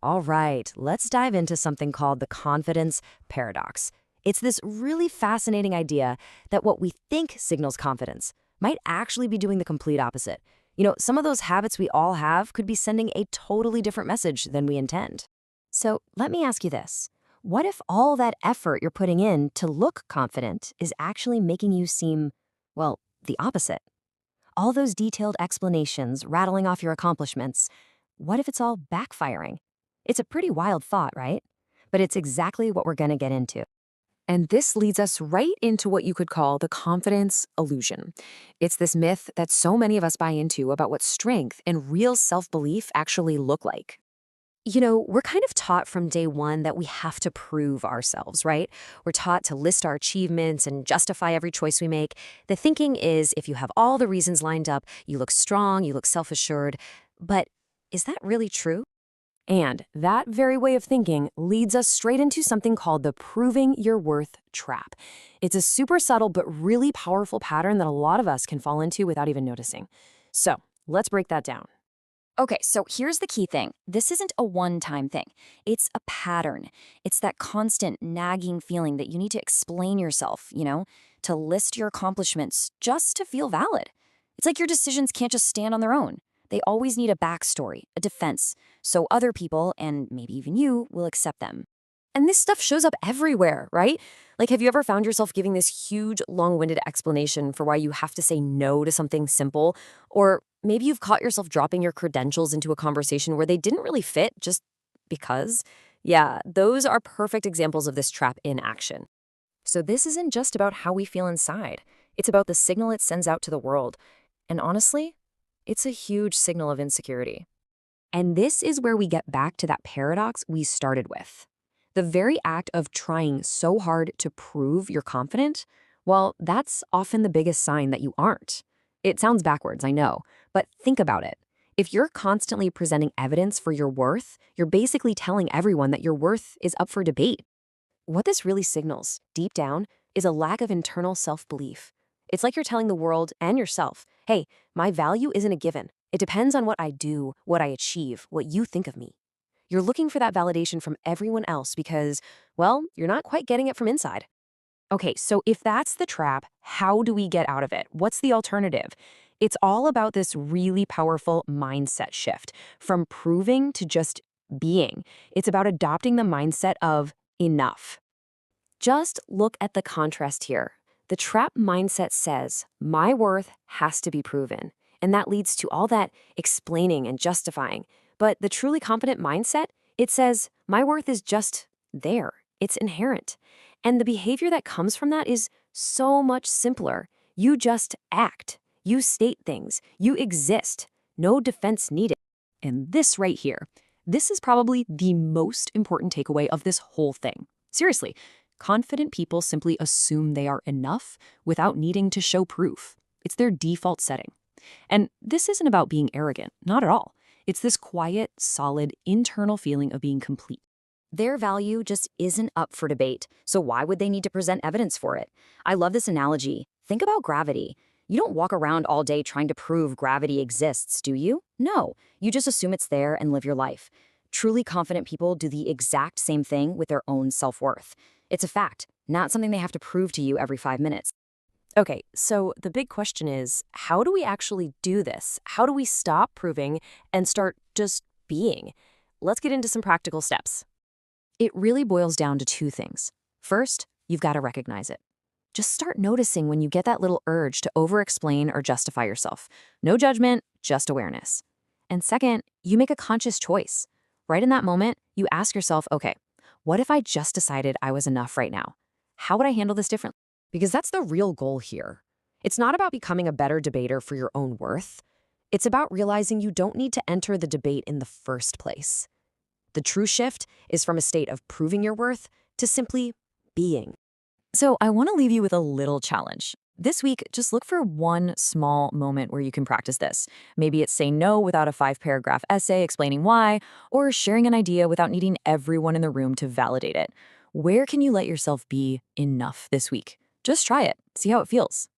All right, let's dive into something called the confidence paradox. It's this really fascinating idea that what we think signals confidence might actually be doing the complete opposite. Some of those habits we all have could be sending a totally different message than we intend. So let me ask you this. What if all that effort you're putting in to look confident is actually making you seem, well, the opposite? All those detailed explanations rattling off your accomplishments, what if it's all backfiring? It's a pretty wild thought, right? But it's exactly what we're going to get into. And this leads us right into what you could call the confidence illusion. It's this myth that so many of us buy into about what strength and real self belief actually look like. We're kind of taught from day one that we have to prove ourselves, right? We're taught to list our achievements and justify every choice we make. The thinking is if you have all the reasons lined up, you look strong, you look self assured. But is that really true? And that very way of thinking leads us straight into something called the proving your worth trap. It's a super subtle but really powerful pattern that a lot of us can fall into without even noticing. So let's break that down. Okay, so here's the key thing. This isn't a one-time thing. It's a pattern. It's that constant nagging feeling that you need to explain yourself, to list your accomplishments just to feel valid. It's like your decisions can't just stand on their own. They always need a backstory, a defense, so other people, and maybe even you, will accept them. And this stuff shows up everywhere, right? Like, have you ever found yourself giving this huge, long-winded explanation for why you have to say no to something simple? Or maybe you've caught yourself dropping your credentials into a conversation where they didn't really fit just because? Yeah, those are perfect examples of this trap in action. So this isn't just about how we feel inside. It's about the signal it sends out to the world. And honestly, it's a huge signal of insecurity. And this is where we get back to that paradox we started with. The very act of trying so hard to prove you're confident, well, that's often the biggest sign that you aren't. It sounds backwards, I know, but think about it. If you're constantly presenting evidence for your worth, you're basically telling everyone that your worth is up for debate. What this really signals, deep down, is a lack of internal self-belief. It's like you're telling the world and yourself, hey, my value isn't a given. It depends on what I do, what I achieve, what you think of me. You're looking for that validation from everyone else because, well, you're not quite getting it from inside. Okay, so if that's the trap, how do we get out of it? What's the alternative? It's all about this really powerful mindset shift from proving to just being. It's about adopting the mindset of enough. Just look at the contrast here. The trap mindset says, my worth has to be proven. And that leads to all that explaining and justifying. But the truly confident mindset, it says, my worth is just there. It's inherent. And the behavior that comes from that is so much simpler. You just act. You state things. You exist. No defense needed. And this right here, this is probably the most important takeaway of this whole thing. Seriously, confident people simply assume they are enough without needing to show proof. It's their default setting. And this isn't about being arrogant, not at all. It's this quiet, solid, internal feeling of being complete. Their value just isn't up for debate, so why would they need to present evidence for it? I love this analogy. Think about gravity. You don't walk around all day trying to prove gravity exists, do you? No, you just assume it's there and live your life. Truly confident people do the exact same thing with their own self-worth. It's a fact, not something they have to prove to you every 5 minutes. Okay, so the big question is, how do we actually do this? How do we stop proving and start just being? Let's get into some practical steps. It really boils down to two things. First, you've got to recognize it. Just start noticing when you get that little urge to over-explain or justify yourself. No judgment, just awareness. And second, you make a conscious choice. Right in that moment, you ask yourself, okay, what if I just decided I was enough right now? How would I handle this differently? Because that's the real goal here. It's not about becoming a better debater for your own worth. It's about realizing you don't need to enter the debate in the first place. The true shift is from a state of proving your worth to simply being. So I want to leave you with a little challenge. This week, just look for one small moment where you can practice this. Maybe it's saying no without a 5-paragraph essay explaining why, or sharing an idea without needing everyone in the room to validate it. Where can you let yourself be enough this week? Just try it. See how it feels.